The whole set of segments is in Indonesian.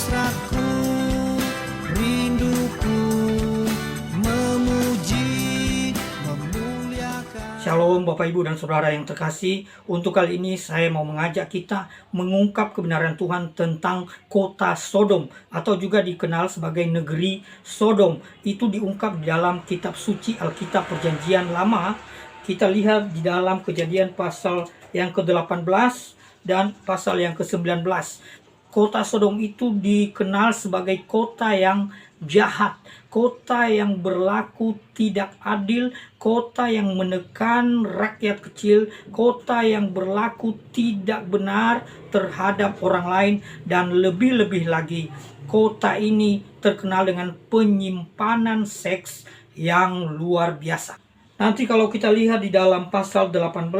hasratku, rinduku memuji, memuliakan. Shalom Bapak Ibu dan Saudara yang terkasih. Untuk kali ini saya mau mengajak kita mengungkap kebenaran Tuhan tentang kota Sodom, atau juga dikenal sebagai negeri Sodom. Itu diungkap di dalam kitab suci Alkitab Perjanjian Lama. Kita lihat di dalam Kejadian pasal yang ke-18 dan pasal yang ke-19. Kota Sodom itu dikenal sebagai kota yang jahat, kota yang berlaku tidak adil, kota yang menekan rakyat kecil, kota yang berlaku tidak benar terhadap orang lain, dan lebih-lebih lagi, kota ini terkenal dengan penyimpanan seks yang luar biasa. Nanti kalau kita lihat di dalam pasal 18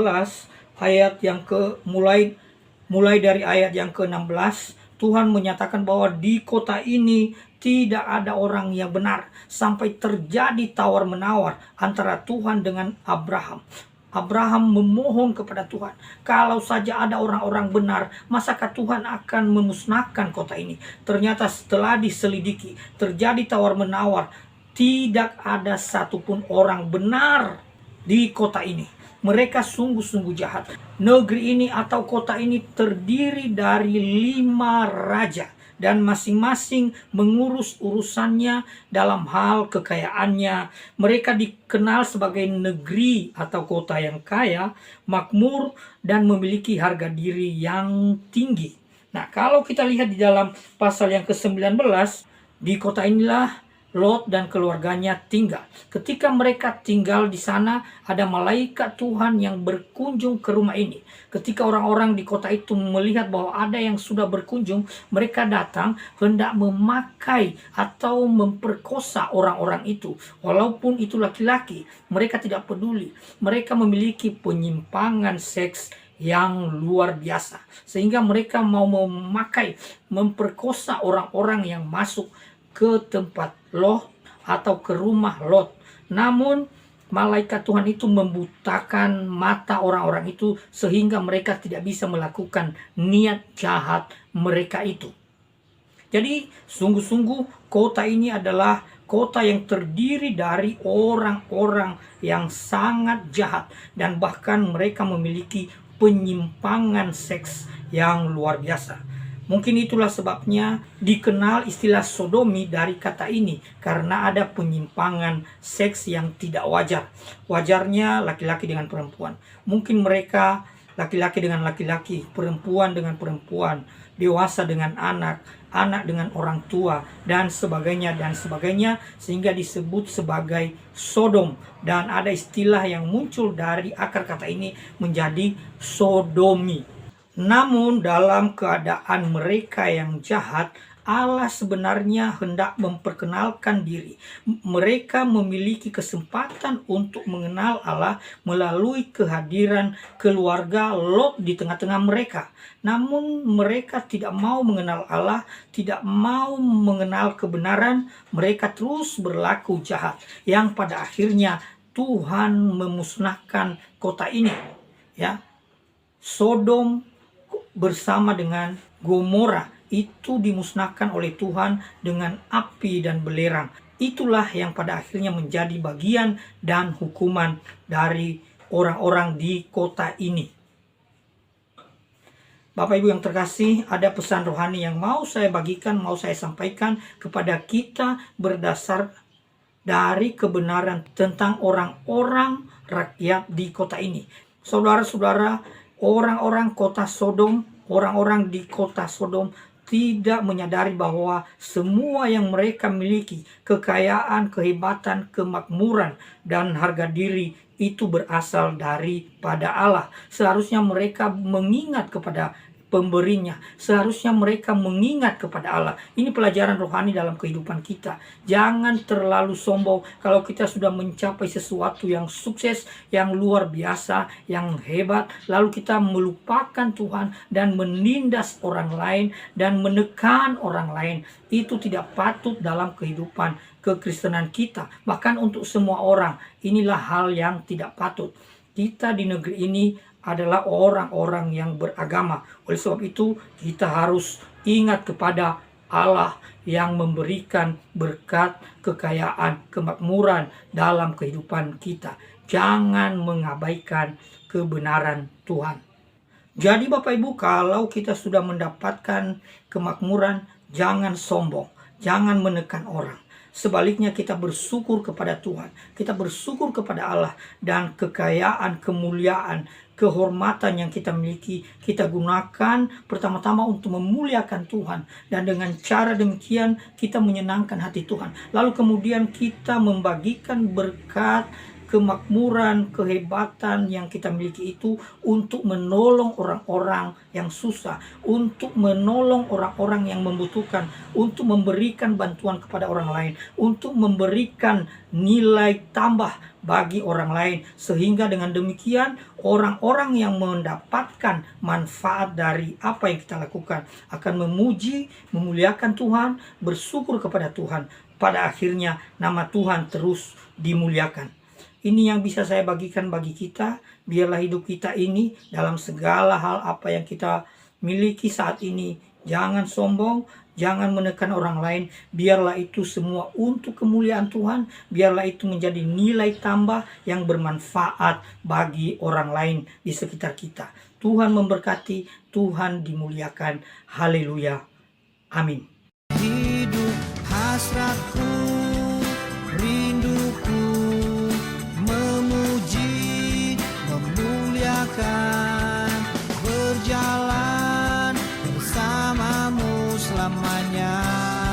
ayat yang mulai dari ayat yang ke-16, Tuhan menyatakan bahwa di kota ini tidak ada orang yang benar, sampai terjadi tawar-menawar antara Tuhan dengan Abraham. Abraham memohon kepada Tuhan, kalau saja ada orang-orang benar, masakah Tuhan akan memusnahkan kota ini? Ternyata setelah diselidiki, terjadi tawar-menawar, tidak ada satupun orang benar di kota ini. Mereka sungguh-sungguh jahat. Negeri ini atau kota ini terdiri dari 5 raja, dan masing-masing mengurus urusannya dalam hal kekayaannya. Mereka dikenal sebagai negeri atau kota yang kaya, makmur, dan memiliki harga diri yang tinggi. Nah, kalau kita lihat di dalam pasal yang ke-19, di kota inilah Lot dan keluarganya tinggal. Ketika mereka tinggal di sana, ada malaikat Tuhan yang berkunjung ke rumah ini. Ketika orang-orang di kota itu melihat bahwa ada yang sudah berkunjung, mereka datang hendak memakai atau memperkosa orang-orang itu. Walaupun itu laki-laki, mereka tidak peduli. Mereka memiliki penyimpangan seks yang luar biasa, sehingga mereka mau memperkosa orang-orang yang masuk ke tempat Lot atau ke rumah Lot. Namun malaikat Tuhan itu membutakan mata orang-orang itu sehingga mereka tidak bisa melakukan niat jahat mereka itu. Jadi sungguh-sungguh kota ini adalah kota yang terdiri dari orang-orang yang sangat jahat, dan bahkan mereka memiliki penyimpangan seks yang luar biasa. Mungkin itulah sebabnya dikenal istilah sodomi dari kata ini, karena ada penyimpangan seks yang tidak wajar. Wajarnya laki-laki dengan perempuan. Mungkin mereka laki-laki dengan laki-laki, perempuan dengan perempuan, dewasa dengan anak, anak dengan orang tua, dan sebagainya, sehingga disebut sebagai Sodom. Dan ada istilah yang muncul dari akar kata ini menjadi sodomi. Namun dalam keadaan mereka yang jahat, Allah sebenarnya hendak memperkenalkan diri. Mereka memiliki kesempatan untuk mengenal Allah melalui kehadiran keluarga Lot di tengah-tengah mereka. Namun mereka tidak mau mengenal Allah, tidak mau mengenal kebenaran. Mereka terus berlaku jahat, yang pada akhirnya Tuhan memusnahkan kota ini. Ya, Sodom bersama dengan Gomora itu dimusnahkan oleh Tuhan dengan api dan belerang. Itulah yang pada akhirnya menjadi bagian dan hukuman dari orang-orang di kota ini. Bapak Ibu yang terkasih, ada pesan rohani yang mau saya bagikan, mau saya sampaikan kepada kita berdasar dari kebenaran tentang orang-orang rakyat di kota ini. Saudara-saudara, orang-orang kota Sodom, orang-orang di kota Sodom tidak menyadari bahwa semua yang mereka miliki, kekayaan, kehebatan, kemakmuran, dan harga diri itu berasal daripada Allah. Seharusnya mereka mengingat kepada pemberinya. Seharusnya mereka mengingat kepada Allah. Ini pelajaran rohani dalam kehidupan kita. Jangan terlalu sombong kalau kita sudah mencapai sesuatu yang sukses, yang luar biasa, yang hebat, lalu kita melupakan Tuhan dan menindas orang lain dan menekan orang lain. Itu tidak patut dalam kehidupan kekristenan kita. Bahkan untuk semua orang, inilah hal yang tidak patut. Kita di negeri ini adalah orang-orang yang beragama. Oleh sebab itu kita harus ingat kepada Allah yang memberikan berkat, kekayaan, kemakmuran dalam kehidupan kita. Jangan mengabaikan kebenaran Tuhan. Jadi Bapak Ibu, kalau kita sudah mendapatkan kemakmuran, jangan sombong, jangan menekan orang. Sebaliknya kita bersyukur kepada Tuhan, kita bersyukur kepada Allah, dan kekayaan, kemuliaan, kehormatan yang kita miliki, kita gunakan pertama-tama untuk memuliakan Tuhan. Dan dengan cara demikian kita menyenangkan hati Tuhan. Lalu kemudian kita membagikan berkat, kemakmuran, kehebatan yang kita miliki itu untuk menolong orang-orang yang susah, untuk menolong orang-orang yang membutuhkan, untuk memberikan bantuan kepada orang lain, untuk memberikan nilai tambah bagi orang lain, sehingga dengan demikian orang-orang yang mendapatkan manfaat dari apa yang kita lakukan akan memuji, memuliakan Tuhan, bersyukur kepada Tuhan. Pada akhirnya nama Tuhan terus dimuliakan. Ini yang bisa saya bagikan bagi kita. Biarlah hidup kita ini dalam segala hal apa yang kita miliki saat ini, jangan sombong, jangan menekan orang lain. Biarlah itu semua untuk kemuliaan Tuhan. Biarlah itu menjadi nilai tambah yang bermanfaat bagi orang lain di sekitar kita. Tuhan memberkati, Tuhan dimuliakan. Haleluya. Amin. Hidup hasratku, rinduku, memuji, memuliakan, berjalan bersamamu selamanya.